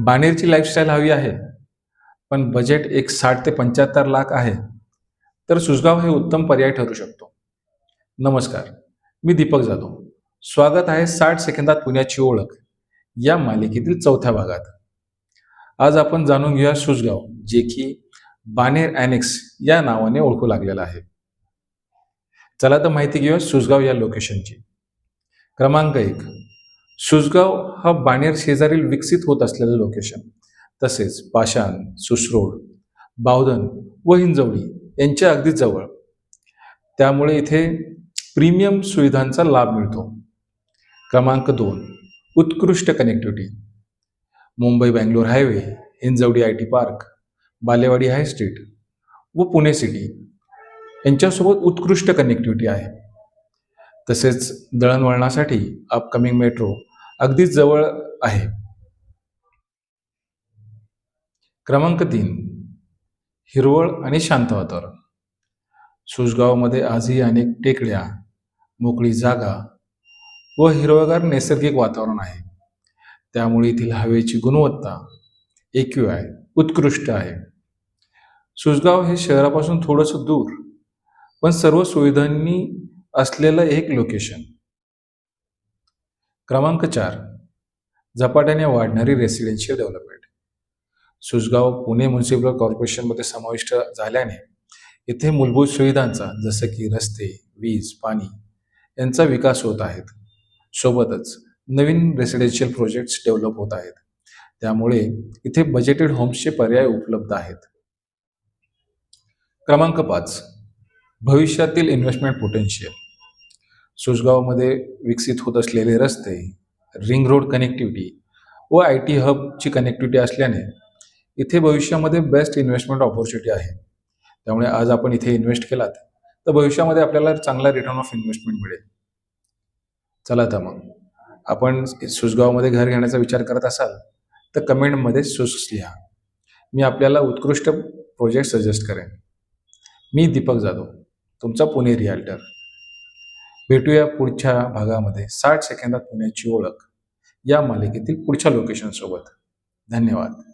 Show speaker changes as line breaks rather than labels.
बाणेरची lifestyle हवी आहे, पण बजेट एक 60 ते 75 लाख आहे, तर सुसगाव हे उत्तम पर्याय ठरू शकतो. नमस्कार, मी दीपक जाधव. स्वागत आहे 60 सेकंदात पुण्याची ओळख या मालिकेतील चौथ्या भागात. आज आपण जाणून घेऊया सुसगाव, जे की बाणेर ॲनेक्स या नावाने ओळखू लागलेलं आहे. चला तर माहिती घेऊया सुसगाव या लोकेशनची. क्रमांक 1, सुसगाव हा बाणेर शेजारील विकसित होत असलेलं लोकेशन. तसेच पाषाण, सुसरोड, बावधन व हिंजवडी यांच्या अगदी जवळ. त्यामुळे इथे प्रीमियम सुविधांचा लाभ मिळतो. क्रमांक 2, उत्कृष्ट connectivity. Mumbai Bangalore highway, Hinjawadi I T park, Balewadi high street व पुणे सिटी यांच्यासोबत उत्कृष्ट कनेक्टिव्हिटी आहे. तसेच दळणवळणासाठी अपकमिंग मेट्रो अगदीच जवळ आहे. क्रमांक 3, हिरवळ आणि शांत वातावरण. सुसगावमध्ये आजही अनेक टेकड्या, मोकळी जागा व हिरवगार नैसर्गिक वातावरण आहे. त्यामुळे येथील हवेची गुणवत्ता AQI उत्कृष्ट आहे. सुसगाव हे शहरापासून थोडंसं दूर, पण सर्व सुविधांनी असलेलं एक लोकेशन. क्रमांक 4, झपाट्याने वाढणारी residential development. Susgaon Pune municipal कॉर्पोरेशनमध्ये समाविष्ट झाल्याने येथे मूलभूत सुविधांचा जसं की रस्ते, वीज, पाणी यांचा विकास होत आहेत. सोबतच नवीन रेसिडेन्शियल प्रोजेक्ट्स डेव्हलप होत आहेत. त्यामुळे इथे बजेटेड होम्सचे पर्याय उपलब्ध आहेत. क्रमांक 5, भविष्यातील इन्व्हेस्टमेंट पोटेन्शियल. सुसगावमध्ये विकसित होत असलेले रस्ते, रिंग रोड कनेक्टिव्हिटी व IT हबची कनेक्टिव्हिटी असल्याने इथे भविष्यामध्ये बेस्ट इन्व्हेस्टमेंट ऑपॉर्च्युनिटी आहे. त्यामुळे आज आपण इथे इन्व्हेस्ट केलात तर भविष्यामध्ये आपल्याला चांगला रिटर्न ऑफ इन्व्हेस्टमेंट मिळेल. चला तर मग, आपण सुसगावमध्ये घर घेण्याचा विचार करत असाल तर कमेंटमध्ये सुस लिहा. मी आपल्याला उत्कृष्ट प्रोजेक्ट सजेस्ट करेन. मी दीपक जाधव, तुमचा पुणे रिअल्टर. भेटूया पुढच्या भागामध्ये 60 सेकंदात पुण्याची ओळख या मालिकेतील पुढच्या लोकेशनसोबत. धन्यवाद.